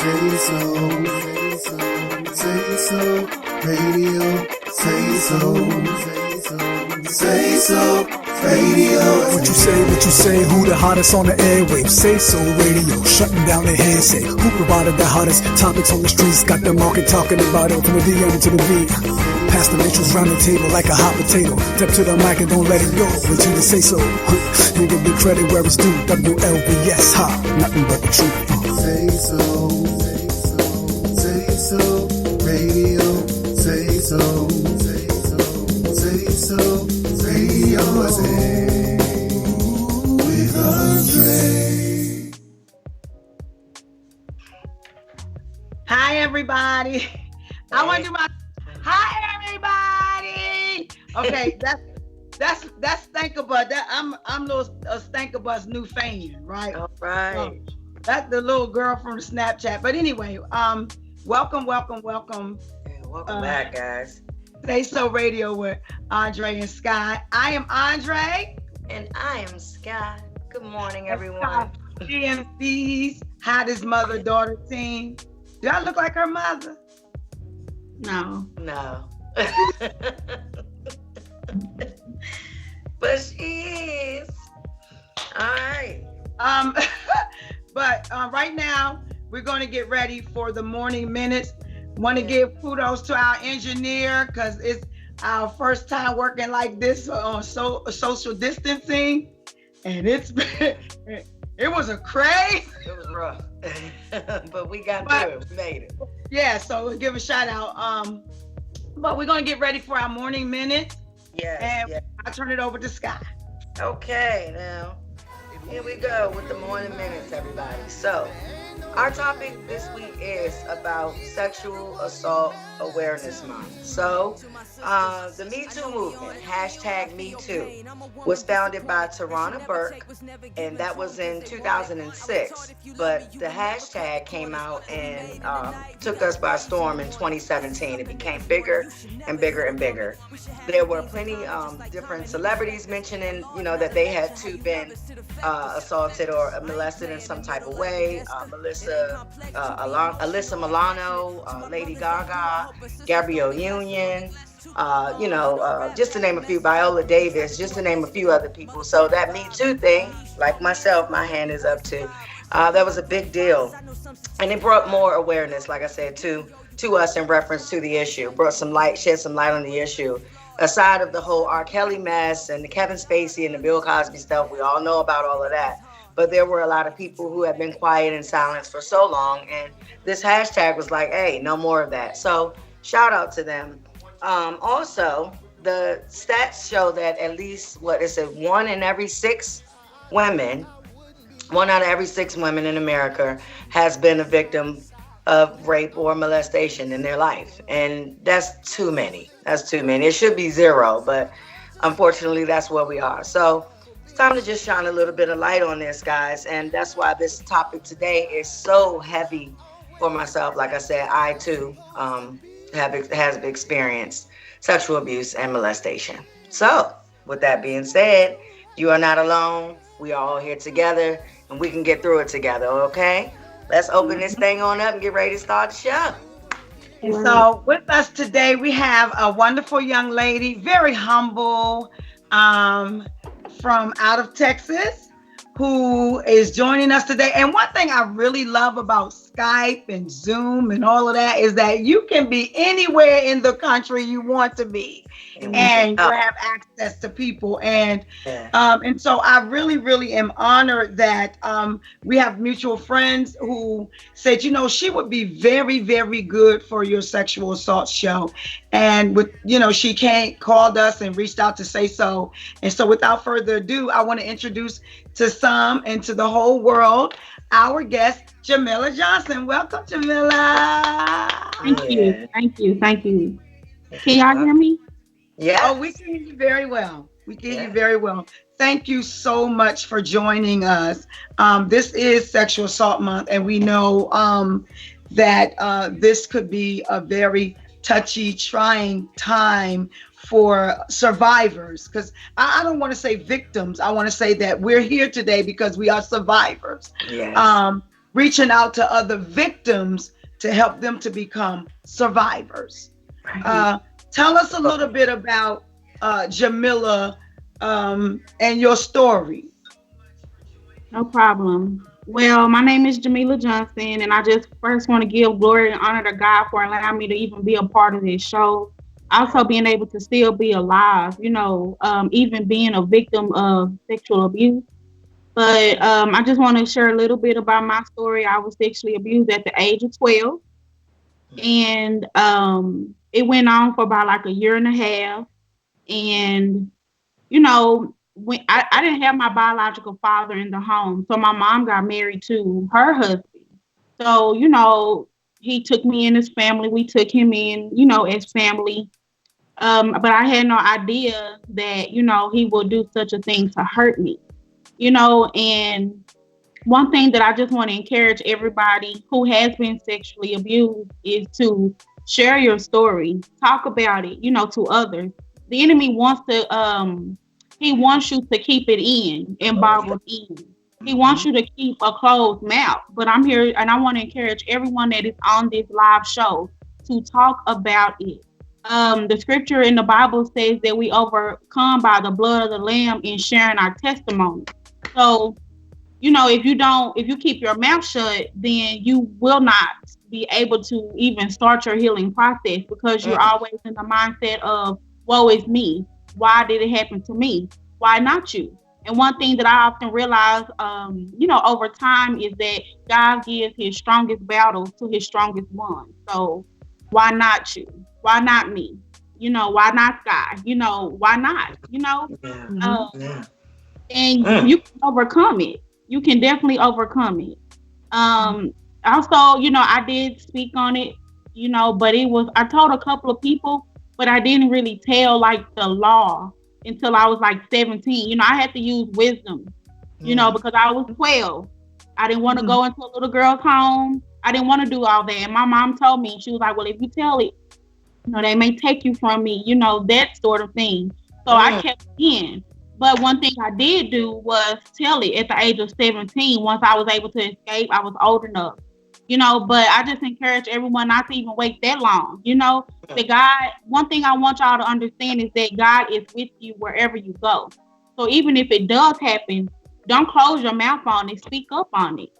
Radio. SaySoRadio. What you say, who the hottest on the airwaves? SaySoRadio, shutting down the hearsay. Who provided the hottest topics on the streets? Got the market talking about it from the DM to the V. Pass the matrix round the table like a hot potato. Step to the mic and don't let it go until you say so. And give the credit where it's due. WLVS, nothing but the truth. SaySoRadio. SaySoRadio. With Andre. Hi everybody. I want to do my hi everybody. Okay, that's Stankerbuzz. I'm little Stankerbuzz new fan, right? All right. That's the little girl from the Snapchat. But anyway, welcome. Yeah, welcome back, guys. SaySoRadio with Andre and Sky. I am Andre. And I am Sky. Good morning, everyone. GMC's hottest mother-daughter team. Do I look like her mother? No. But she is. All right. But right now we're going to get ready for the morning minutes. Want to give kudos to our engineer because it's our first time working like this on social distancing, and it was a crazy. It was rough, but we got through it. We made it. Yeah, so we'll give a shout out. But we're gonna get ready for our morning minute. Yes. I'll turn it over to Sky. Okay, now here we go with the morning minutes, everybody. So our topic this week is about Sexual Assault Awareness Month. So the Me Too movement, #MeToo, was founded by Tarana Burke, and that was in 2006. But the hashtag came out and took us by storm in 2017. It became bigger and bigger and bigger. There were plenty different celebrities mentioning, that they had too been assaulted or molested in some type of way. Alyssa Milano, Lady Gaga, Gabrielle Union, just to name a few, Viola Davis, just to name a few other people. So that Me Too thing, like myself, my hand is up to, that was a big deal. And it brought more awareness, like I said, to us in reference to the issue, shed some light on the issue. Aside of the whole R. Kelly mess and the Kevin Spacey and the Bill Cosby stuff, we all know about all of that. But there were a lot of people who have been quiet and silent for so long. And this hashtag was like, hey, no more of that. So shout out to them. Also, the stats show that at least, 1 out of every 6 women in America has been a victim of rape or molestation in their life. And that's too many. It should be 0, but unfortunately, that's where we are. So it's time to just shine a little bit of light on this, guys. And that's why this topic today is so heavy for myself. Like I said, I too have experienced sexual abuse and molestation. So with that being said, you are not alone. We are all here together and we can get through it together, okay? Let's open this thing on up and get ready to start the show. And so with us today, we have a wonderful young lady, very humble, from out of Texas, who is joining us today. And one thing I really love about Skype and Zoom and all of that is that you can be anywhere in the country you want to be. And you have access to people. And so I really, really am honored that we have mutual friends who said, she would be very, very good for your sexual assault show. And she called us and reached out to Say So. And so without further ado, I want to introduce to some and to the whole world our guest, Jamila Johnson. Welcome, Jamila. Thank you. Can y'all hear me? Yeah. Oh, we can hear you very well. Thank you so much for joining us. This is Sexual Assault Month, and we know that this could be a very touchy, trying time for survivors. Because I don't want to say victims. I want to say that we're here today because we are survivors. Yes. reaching out to other victims to help them to become survivors. Tell us a little bit about Jamila and your story. No problem. Well, my name is Jamila Johnson, and I just first want to give glory and honor to God for allowing me to even be a part of this show. Also, being able to still be alive, even being a victim of sexual abuse. But I just want to share a little bit about my story. I was sexually abused at the age of 12, and it went on for about like a year and a half. And when I didn't have my biological father in the home, so my mom got married to her husband. So he took me in his family. We took him in, as family. But I had no idea that he would do such a thing to hurt me. And one thing that I just want to encourage everybody who has been sexually abused is to share your story, talk about it, to others. The enemy wants to, he wants you to keep it in and bottle in. He wants you to keep a closed mouth. But I'm here and I want to encourage everyone that is on this live show to talk about it. The scripture in the Bible says that we overcome by the blood of the Lamb and sharing our testimony. So, if you keep your mouth shut, then you will not be able to even start your healing process, because you're always in the mindset of, woe is me. Why did it happen to me? Why not you? And one thing that I often realize, over time is that God gives his strongest battles to his strongest ones. So why not you? Why not me? Why not God? Why not? And you can overcome it. You can definitely overcome it. Also, I did speak on it, but I told a couple of people, but I didn't really tell like the law until I was like 17. I had to use wisdom, because I was 12. I didn't want to go into a little girl's home. I didn't want to do all that. And my mom told me, she was like, well, if you tell it, they may take you from me, that sort of thing. So I kept it in. But one thing I did do was tell it at the age of 17. Once I was able to escape, I was old enough. But I just encourage everyone not to even wait that long. The God, one thing I want y'all to understand is that God is with you wherever you go. So even if it does happen, don't close your mouth on it. Speak up on it.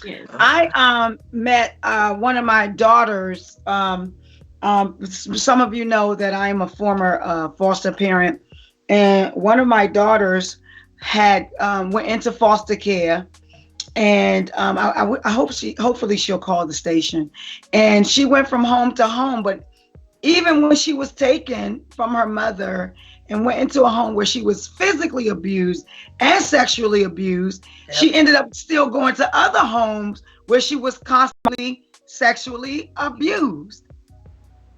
Yes. I met one of my daughters. Some of you know that I am a former foster parent, and one of my daughters had went into foster care. And I hopefully she'll call the station. And she went from home to home, but even when she was taken from her mother and went into a home where she was physically abused and sexually abused, she ended up still going to other homes where she was constantly sexually abused.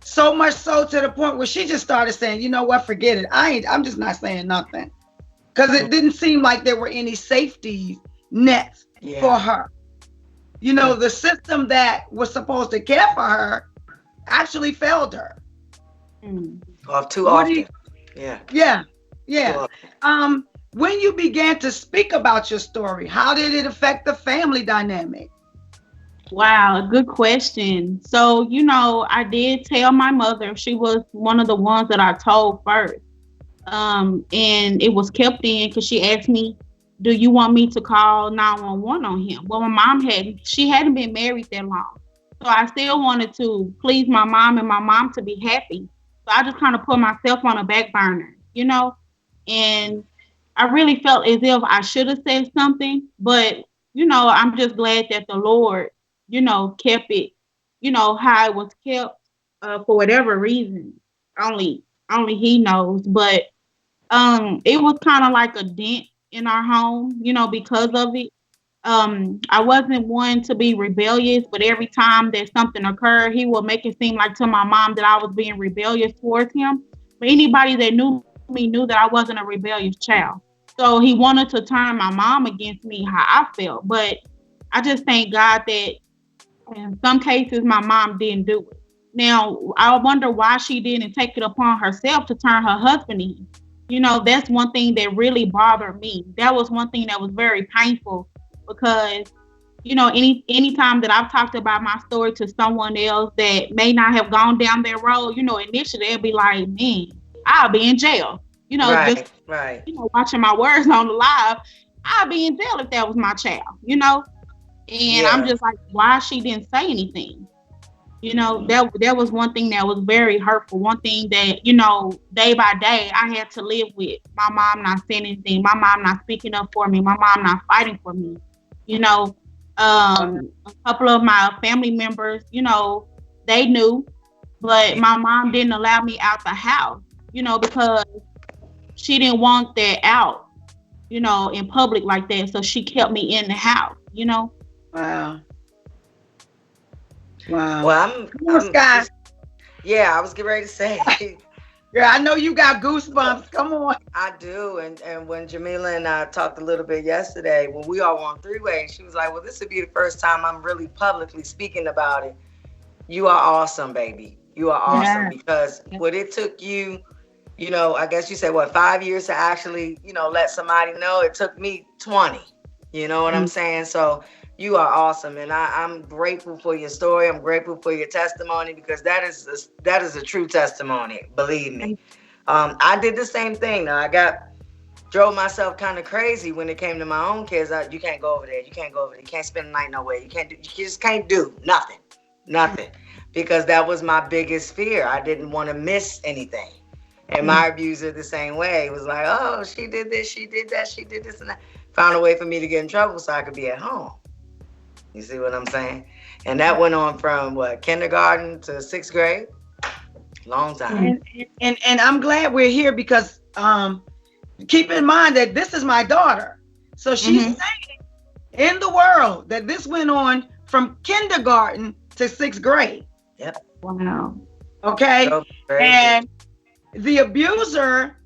So much so to the point where she just started saying, you know what, forget it. I'm just not saying nothing. Because it didn't seem like there were any safety nets for her. The system that was supposed to care for her actually failed her. Too often. Yeah. When you began to speak about your story, how did it affect the family dynamic? Wow, good question. So, I did tell my mother. She was one of the ones that I told first. And it was kept in because she asked me, do you want me to call 911 on him? Well, my mom hadn't been married that long. So I still wanted to please my mom and my mom to be happy. So I just kind of put myself on a back burner, and I really felt as if I should have said something, but, I'm just glad that the Lord, kept it, how it was kept for whatever reason. Only he knows. But it was kind of like a dent in our home, because of it. I wasn't one to be rebellious, but every time that something occurred, he would make it seem like to my mom that I was being rebellious towards him. But anybody that knew me knew that I wasn't a rebellious child. So he wanted to turn my mom against me, how I felt. But I just thank God that in some cases my mom didn't do it. Now, I wonder why she didn't take it upon herself to turn her husband in. That's one thing that really bothered me. That was one thing that was very painful because anytime that I've talked about my story to someone else that may not have gone down that road, initially they'll be like, man, I'll be in jail. Right, Just right. watching my words on the live, I'll be in jail if that was my child, And I'm just like, why she didn't say anything? That was one thing that was very hurtful. One thing that, day by day I had to live with. My mom not saying anything. My mom not speaking up for me. My mom not fighting for me. A couple of my family members, they knew, but my mom didn't allow me out the house, because she didn't want that out, in public like that. So she kept me in the house, Wow. Wow. Well, Scott. I was getting ready to say. Yeah, I know you got goosebumps. Come on. I do. And when Jamila and I talked a little bit yesterday, when we all were on three-way, she was like, well, this would be the first time I'm really publicly speaking about it. You are awesome, baby. You are awesome. Because what it took you, I guess you said, 5 years to actually, let somebody know. It took me 20. You know what I'm saying? So you are awesome, and I'm grateful for your story. I'm grateful for your testimony, because that is a true testimony. Believe me. I did the same thing. Now I drove myself kind of crazy when it came to my own kids. You can't go over there. You can't go over there. You can't spend the night nowhere. You just can't do nothing, because that was my biggest fear. I didn't want to miss anything. And my abuser the same way. It was like, oh, she did this, she did that, she did this and that. Found a way for me to get in trouble so I could be at home. You see what I'm saying? And that went on from kindergarten to 6th grade. Long time. And I'm glad we're here, because keep in mind that this is my daughter. So she's saying in the world that this went on from kindergarten to 6th grade. Yep. Wow. Okay. So and the abuser,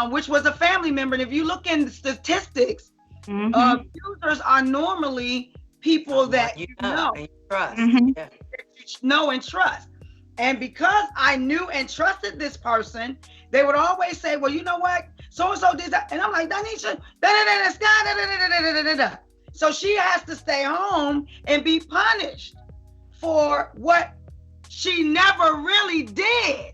which was a family member, and if you look in the statistics, abusers are normally people that you know and you trust. Know and trust. And because I knew and trusted this person, they would always say, well, you know what, so-and-so did that. And I'm like, Danisha, da-da-da-da-da-da-da-da-da-da. So she has to stay home and be punished for what she never really did.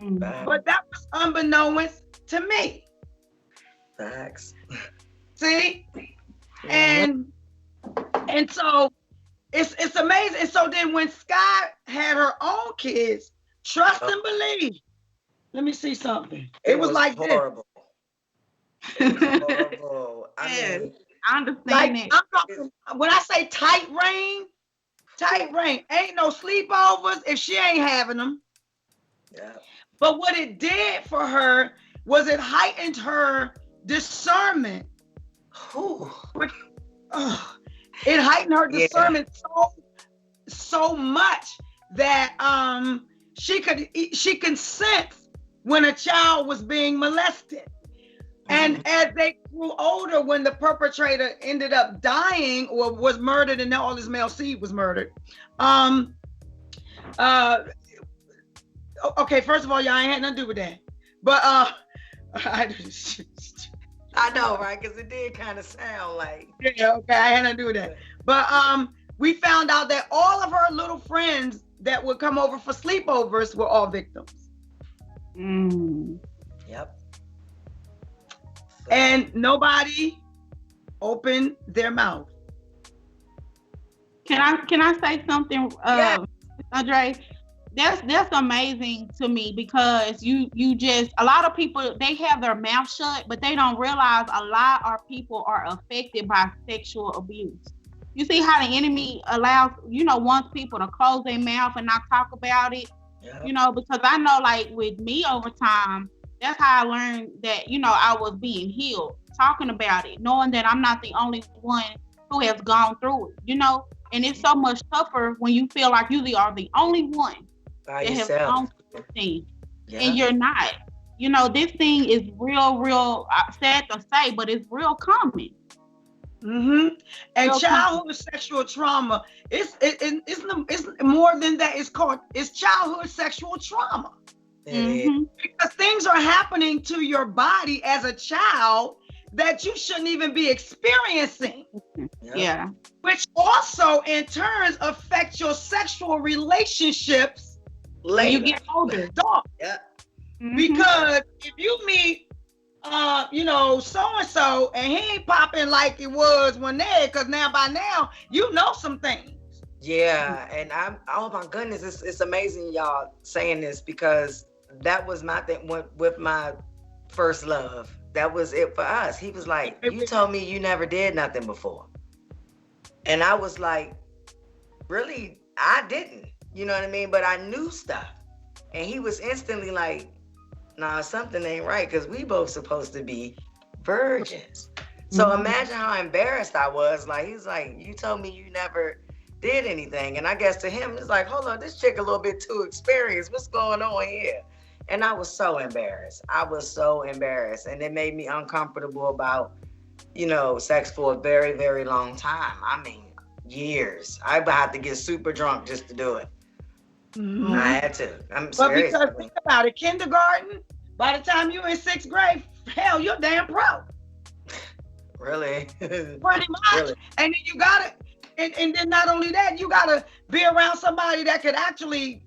But that was unbeknownst to me. Facts. See? And so it's amazing. And so then when Sky had her own kids, trust and believe. Let me see something. It was like horrible. This. It was horrible. I understand it. I'm talking, when I say tight rein, ain't no sleepovers if she ain't having them. Yeah. But what it did for her was it heightened her discernment. It heightened her discernment so much that she can sense when a child was being molested. And as they grew older, when the perpetrator ended up dying or was murdered, and all his male seed was murdered. Okay, first of all, y'all ain't had nothing to do with that. But I know, right? Because it did kind of sound like. Yeah, okay, I had nothing to do with that. But we found out that all of her little friends that would come over for sleepovers were all victims. Yep. And nobody opened their mouth. Can I say something, Andre? That's amazing to me, because you just, a lot of people, they have their mouth shut, but they don't realize a lot of people are affected by sexual abuse. You see how the enemy allows, wants people to close their mouth and not talk about it, because I know, like with me over time, that's how I learned that, I was being healed, talking about it, knowing that I'm not the only one who has gone through it, and it's so much tougher when you feel like you are the only one by that yourself. have gone through this thing, and you're not. This thing is real sad to say, but it's real common. And childhood sexual trauma, it's more than that. It's childhood sexual trauma. Because things are happening to your body as a child that you shouldn't even be experiencing. Yeah. Which also in turn affects your sexual relationships Later. When you get older. Yeah. Because if you meet so-and-so and he ain't popping like it was when they, because now by now you know some things. Yeah, and oh my goodness, it's amazing y'all saying this, because that was my thing with my first love. That was it for us. He was like, you told me you never did nothing before. And I was like, really? I didn't. You know what I mean? But I knew stuff. And he was instantly like, nah, something ain't right, because we both supposed to be virgins. So imagine how embarrassed I was. Like, he's like, you told me you never did anything. And I guess to him, it's like, hold on, this chick a little bit too experienced. What's going on here? And I was so embarrassed. And it made me uncomfortable about, sex for a very, very long time. I mean, years. I would have to get super drunk just to do it. I had to. I'm serious. But because think about it, kindergarten, by the time you're in 6th grade, hell, you're damn pro. Really? Pretty much. Really? And then you gotta, and then not only that, you gotta be around somebody that could actually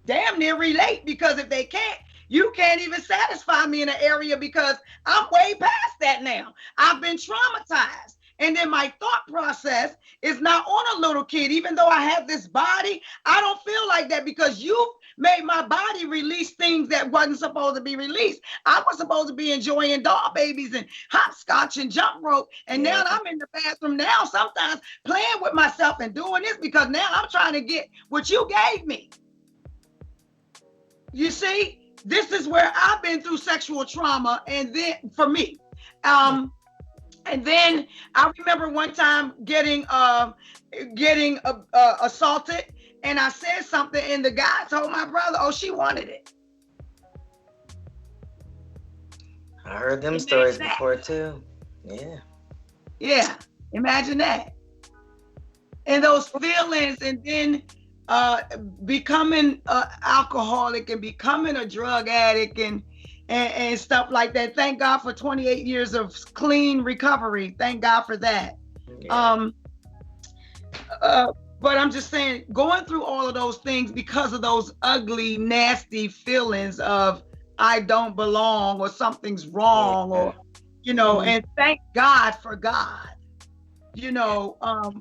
damn near relate, because if they can't, you can't even satisfy me in an area, because I'm way past that now. I've been traumatized. And then my thought process is not on a little kid. Even though I have this body, I don't feel like that, because you made my body release things that wasn't supposed to be released. I was supposed to be enjoying doll babies and hopscotch and jump rope. And now I'm in the bathroom now, sometimes playing with myself and doing this, because now I'm trying to get what you gave me. You see, this is where I've been through sexual trauma. And then for me, and then I remember one time getting assaulted, and I said something, and the guy told my brother, "Oh, she wanted it." I heard them stories before too. Yeah. Yeah. Imagine that. And those feelings, and then becoming an alcoholic and becoming a drug addict and stuff like that. Thank God for 28 years of clean recovery. Thank God for that. Yeah. But I'm just saying, going through all of those things because of those ugly, nasty feelings of I don't belong or something's wrong, or, and thank God for God,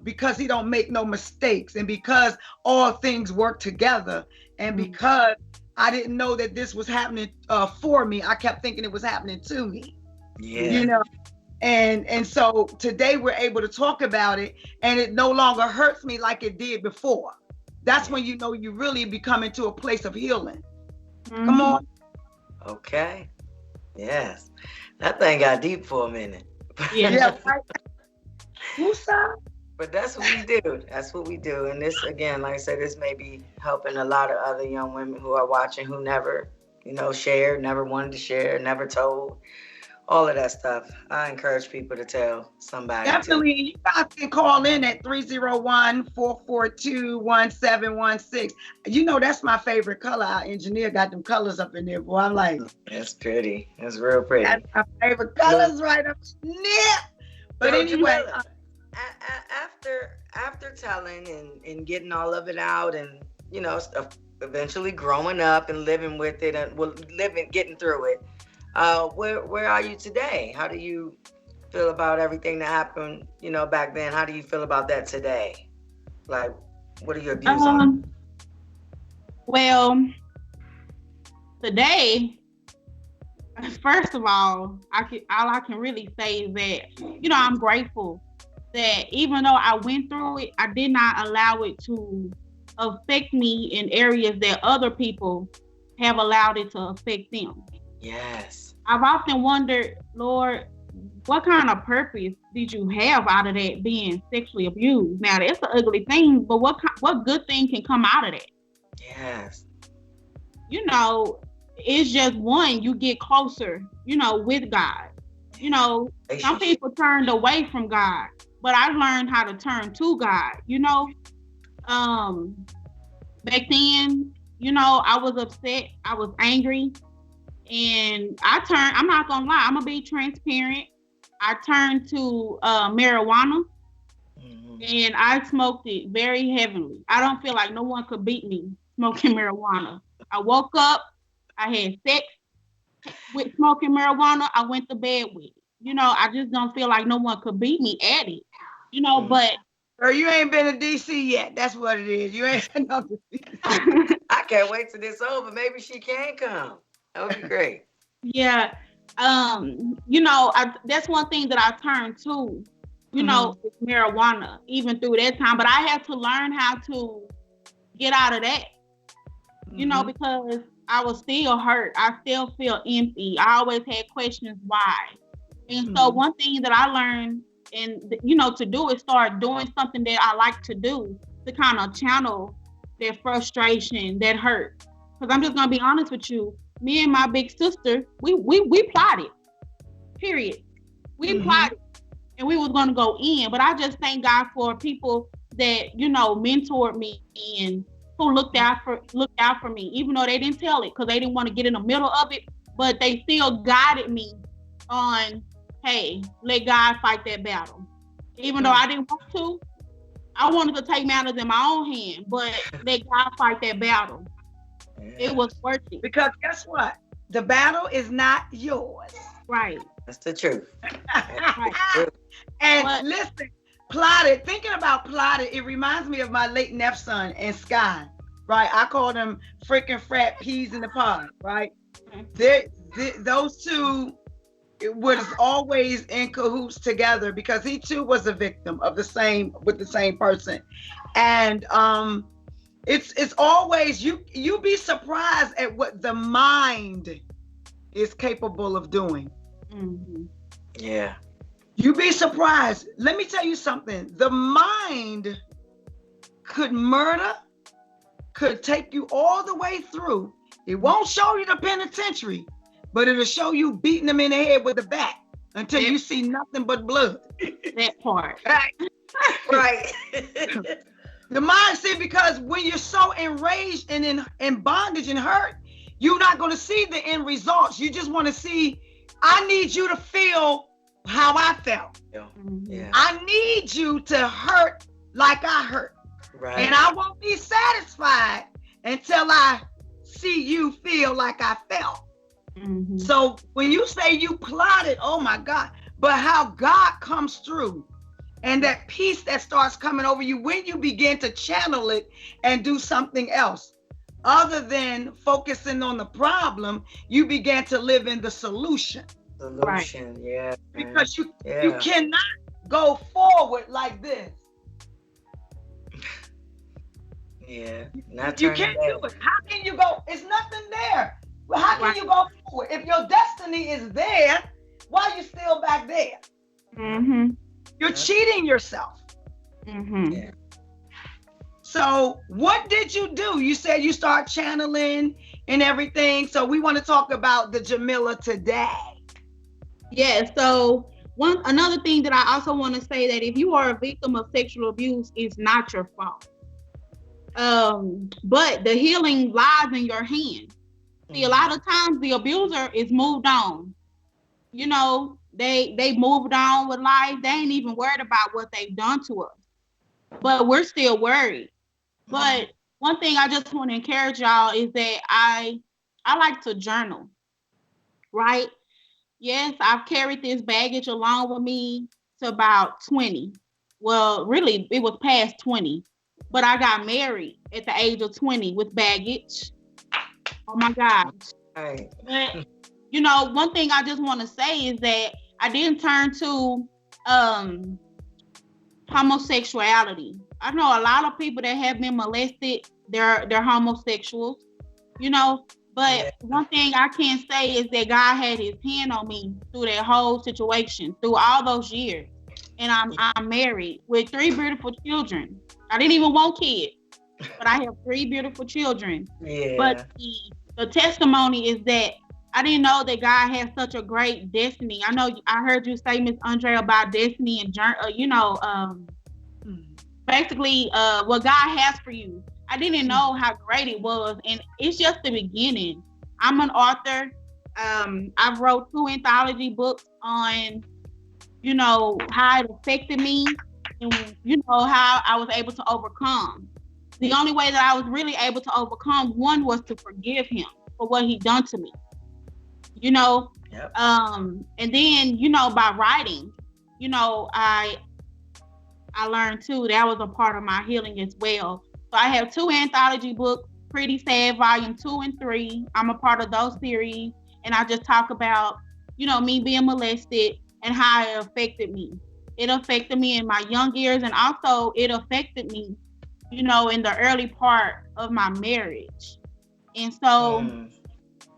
because he don't make no mistakes, and because all things work together, and because I didn't know that this was happening for me. I kept thinking it was happening to me. Yeah. And so today we're able to talk about it, and it no longer hurts me like it did before. That's when you really be coming to a place of healing. Come on. Okay. Yes. That thing got deep for a minute. Yeah. Right. But that's what we do. That's what we do. And this, again, like I said, this may be helping a lot of other young women who are watching, who never, shared, never wanted to share, never told, all of that stuff. I encourage people to tell somebody. Definitely. You guys can call in at 301-442-1716. That's my favorite color. Our engineer got them colors up in there, boy. I'm like, that's pretty. That's real pretty. That's my favorite colors right up there. But anyway, after telling and getting all of it out, and eventually growing up and living with it, and getting through it, where are you today? How do you feel about everything that happened back then? How do you feel about that today? Like, what are your views on it? Well, today, first of all, all I can really say is that, I'm grateful that even though I went through it, I did not allow it to affect me in areas that other people have allowed it to affect them. Yes. I've often wondered, Lord, what kind of purpose did you have out of that, being sexually abused? Now, that's an ugly thing, but what good thing can come out of that? Yes. It's just one, you get closer, with God. Some people turned away from God, but I learned how to turn to God, back then, I was upset, I was angry, and I'm not gonna lie, I'm gonna be transparent. I turned to marijuana, and I smoked it very heavily. I don't feel like no one could beat me smoking marijuana. I woke up, I had sex with smoking marijuana, I went to bed with it. I just don't feel like no one could beat me at it. But Girl, you ain't been to DC yet. That's what it is. You ain't been to DC. I can't wait till this over. Maybe she can come. That would be great. Yeah. That's one thing that I turned to, with marijuana, even through that time. But I had to learn how to get out of that, because I was still hurt. I still feel empty. I always had questions why. And so one thing that I learned to do is start doing something that I like to do to kind of channel that frustration, that hurt. Because I'm just going to be honest with you. Me and my big sister, we plotted, period. We plotted, and we was going to go in. But I just thank God for people that, mentored me and who looked out for me, even though they didn't tell it because they didn't want to get in the middle of it. But they still guided me on, hey, let God fight that battle. Even though I didn't want to, I wanted to take matters in my own hand, but let God fight that battle. Yeah. It was worth it. Because guess what? The battle is not yours. Right. That's the truth. Right. And listen, plotted, thinking about plotted, it reminds me of my late nepson and Sky, right? I call them freaking frat peas in the pod, right? Those two was always in cahoots together because he too was a victim of the same person. And it's always you be surprised at what the mind is capable of doing. Yeah. You be surprised. Let me tell you something. The mind could murder, could take you all the way through. It won't show you the penitentiary, but it'll show you beating them in the head with a bat until you see nothing but blood. That part. Right. The mind, see, because when you're so enraged and in bondage and hurt, you're not going to see the end results. You just want to see, I need you to feel how I felt. Yeah. I need you to hurt like I hurt. Right. And I won't be satisfied until I see you feel like I felt. So when you say you plotted, oh my God, but how God comes through and that peace that starts coming over you when you begin to channel it and do something else. Other than focusing on the problem, you began to live in the solution. Right. Yeah. Because you cannot go forward like this. Yeah. You can't do it. How can you go? It's nothing there. Well, how can you go forward? If your destiny is there, why are you still back there? You're cheating yourself. Yeah. So what did you do? You said you start channeling and everything. So we want to talk about the Jamila today. Yeah, so another thing that I also want to say that if you are a victim of sexual abuse, it's not your fault. But the healing lies in your hand. See, a lot of times the abuser is moved on. They moved on with life. They ain't even worried about what they've done to us. But we're still worried. But one thing I just want to encourage y'all is that I like to journal, right? Yes, I've carried this baggage along with me to about 20. Well, really, it was past 20. But I got married at the age of 20 with baggage. Oh, my gosh. Right. But, one thing I just want to say is that I didn't turn to homosexuality. I know a lot of people that have been molested, they're homosexuals, But one thing I can say is that God had his hand on me through that whole situation, through all those years. And I'm married with 3 beautiful children. I didn't even want kids, but I have 3 beautiful children. Yeah. But the testimony is that I didn't know that God had such a great destiny. I know I heard you say, Miss Andre, about destiny and basically what God has for you. I didn't know how great it was, and it's just the beginning. I'm an author. I've wrote 2 anthology books on you know, how it affected me, and you know how I was able to overcome. The only way that I was really able to overcome, one, was to forgive him for what he done to me. You know, Yep. And then, you know, by writing, you know, I learned too that was a part of my healing as well. So I have 2 anthology books, Pretty Sad Volume 2 and 3. I'm a part of those series, and I just talk about, you know, me being molested and how it affected me. It affected me in my young years, and also it affected me, you know, in the early part of my marriage. And so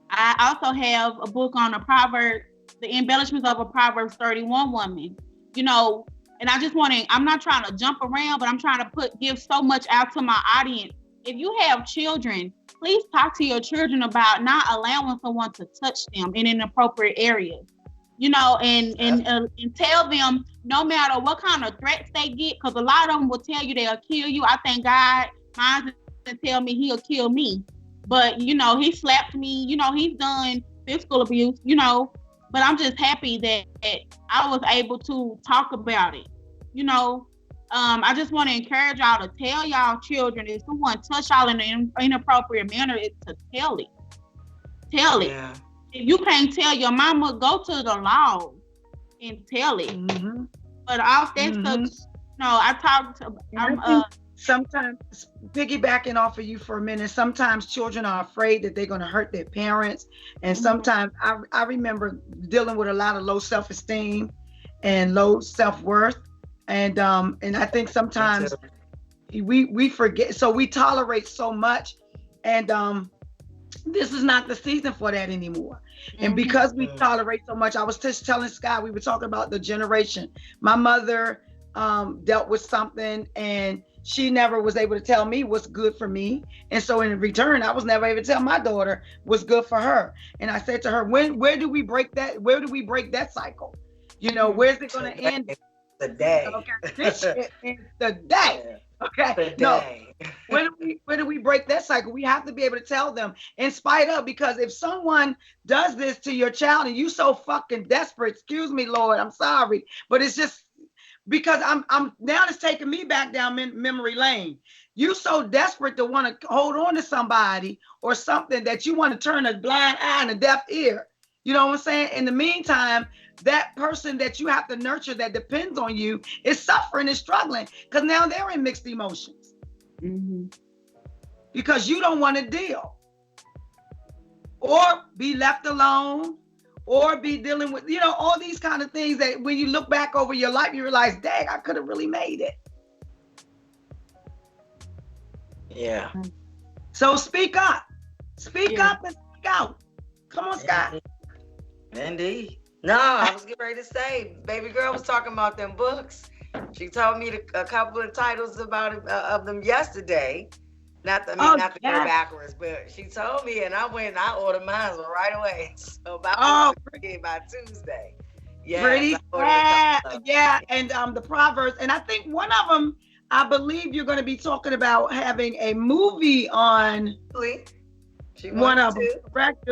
I also have a book on the embellishments of a Proverbs 31 woman, you know, and I just want to, I'm not trying to jump around, but I'm trying to give so much out to my audience. If you have children, please talk to your children about not allowing someone to touch them in inappropriate areas, you know, and tell them no matter what kind of threats they get, because a lot of them will tell you they'll kill you. I thank God mine doesn't tell me he'll kill me. But, you know, he slapped me, you know, he's done physical abuse, you know, but I'm just happy that I was able to talk about it, you know. I just want to encourage y'all to tell y'all children, if someone touch y'all in an inappropriate manner, it's to tell it. Tell it. Yeah. If you can't tell your mama, go to the law and tell it. But all that stuff, no, I talked to, sometimes, piggybacking off of you for a minute, sometimes children are afraid that they're going to hurt their parents. And sometimes I remember dealing with a lot of low self-esteem and low self-worth. And I think sometimes we forget, so we tolerate so much, and this is not the season for that anymore. And because we tolerate so much, I was just telling Scott, we were talking about the generation. My mother dealt with something, and she never was able to tell me what's good for me. And so in return, I was never able to tell my daughter what's good for her. And I said to her, where do we break that? Where do we break that cycle? You know, where's it going to end? The day. Okay, this shit is the day. Okay, the day. No. Where do we break that cycle? We have to be able to tell them in spite of, because if someone does this to your child and you so fucking desperate, excuse me, Lord, I'm sorry, but it's just because I'm now it's taking me back down memory lane. You so desperate to want to hold on to somebody or something that you want to turn a blind eye and a deaf ear. You know what I'm saying? In the meantime, that person that you have to nurture that depends on you is suffering and struggling because now they're in mixed emotions because you don't want to deal or be left alone or be dealing with, you know, all these kind of things that when you look back over your life, you realize, dang, I could have really made it. Yeah. So speak up. Speak up and speak out. Come on, Scott. Indeed. No, I was getting ready to say, baby girl was talking about them books. She told me a couple of titles about it, of them yesterday. Not to go backwards, but she told me, and I went and I ordered mine right away. So by Tuesday. Yeah. Pretty. Yeah. And the Proverbs, and I think one of them, I believe you're going to be talking about having a movie on. One of them. Correct.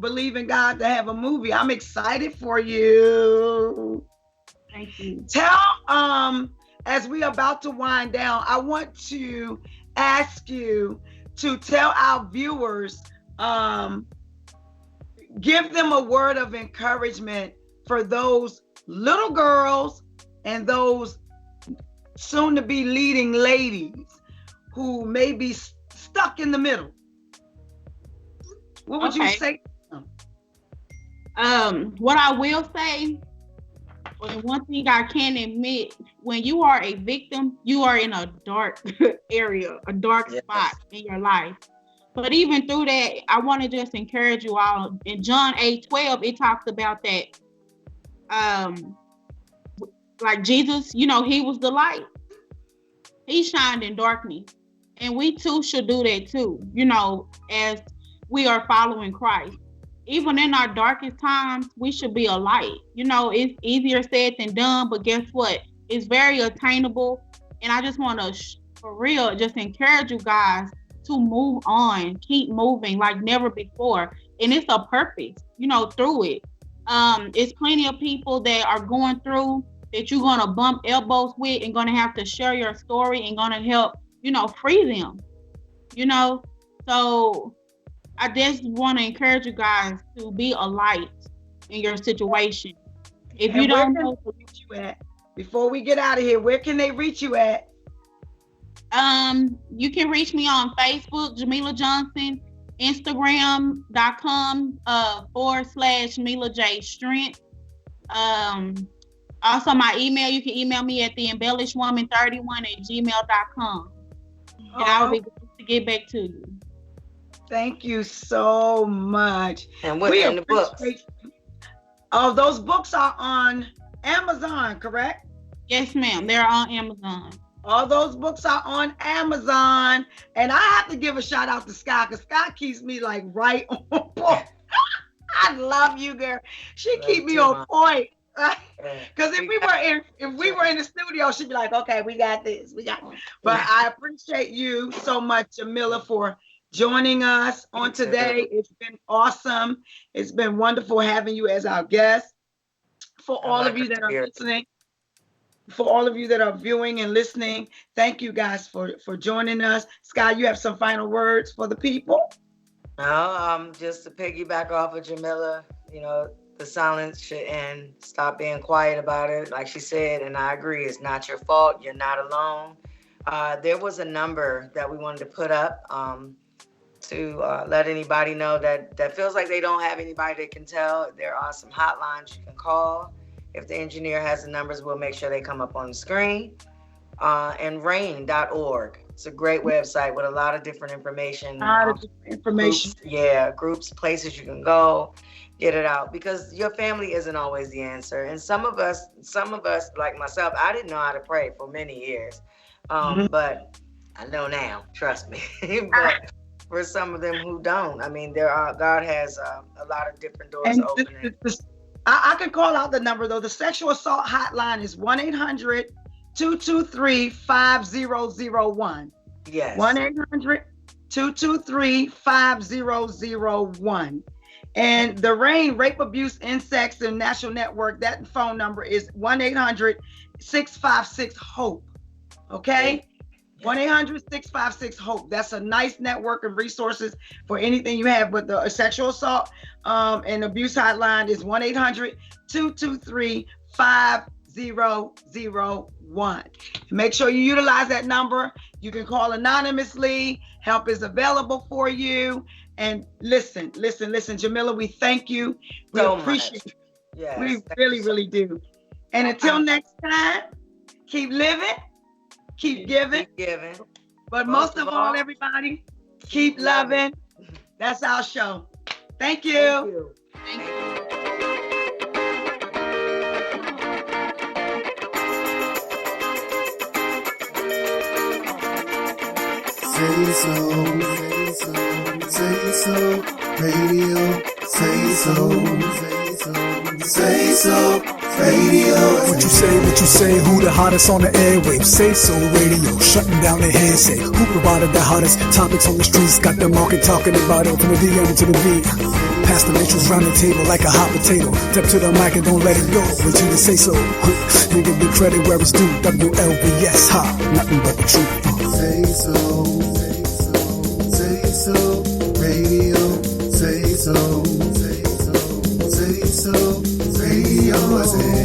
Believe in God to have a movie. I'm excited for you. Thank you. Tell as we about to wind down, I want to ask you to tell our viewers, give them a word of encouragement for those little girls and those soon to be leading ladies who may be stuck in the middle. What would you say? What I will say, and one thing I can admit, when you are a victim, you are in a dark area, a dark spot in your life. But even through that, I want to just encourage you all. In John 8:12, it talks about that, like Jesus, you know, he was the light. He shined in darkness. And we too should do that too, you know, as we are following Christ. Even in our darkest times, we should be a light. You know, it's easier said than done, but guess what? It's very attainable. And I just want to, for real, just encourage you guys to move on, keep moving like never before. And it's a purpose, you know, through it. It's plenty of people that are going through that you're gonna bump elbows with and gonna have to share your story and gonna help, free them. So I just want to encourage you guys to be a light in your situation. If you don't know, where can they reach you at? Before we get out of here, where can they reach you at? You can reach me on Facebook, Jamila Johnson, Instagram.com /Jamila J Strength. Also my email, you can email me at theembellishedwoman31@gmail.com. And I will be glad to get back to you. Thank you so much. And what's in the books? Oh, those books are on Amazon, correct? Yes, ma'am. They're on Amazon. All those books are on Amazon. And I have to give a shout out to Sky, because Sky keeps me like right on point. I love you, girl. She keep me on point. Because if we were in the studio, she'd be like, okay, we got this. But I appreciate you so much, Jamila, for joining us on today. It's been awesome. It's been wonderful having you as our guest. For all of you that are listening, for all of you that are viewing and listening, thank you guys for joining us. Sky, you have some final words for the people? No, just to piggyback off of Jamila, the silence should end. Stop being quiet about it. Like she said, and I agree, it's not your fault. You're not alone. There was a number that we wanted to put up to let anybody know that feels like they don't have anybody they can tell. There are some hotlines you can call. If the engineer has the numbers, we'll make sure they come up on the screen. And rain.org. It's a great website with a lot of different information. Groups, places you can go, get it out, because your family isn't always the answer. And some of us, like myself, I didn't know how to pray for many years. But I know now, trust me. But for some of them who don't, God has a lot of different doors opening. I can call out the number though. The sexual assault hotline is 1-800-223-5001. Yes. 1-800-223-5001. And the RAIN, Rape, Abuse, Insects, and National Network, that phone number is 1-800-656-HOPE. Okay? 1-800-656-HOPE. That's a nice network of resources for anything you have. But the sexual assault and abuse hotline is 1-800-223-5001. Make sure you utilize that number. You can call anonymously. Help is available for you. And listen, Jamila, we thank you. We appreciate you. Yes, we really do. And until next time, keep living. Keep giving. But most of all, everybody, keep loving. That's our show. Thank you. Thank you. Say so, radio. Say so, radio. What you say, who the hottest on the airwaves? Say so radio, shutting down the hearsay. Who provided the hottest topics on the streets? Got the market talking about it from the DM to the V. Pass the matrix round the table like a hot potato. Step to the mic and don't let it go until you say so. And give the credit where it's due. WLVS, nothing but the truth. Say so, radio. Say so, radio. I say.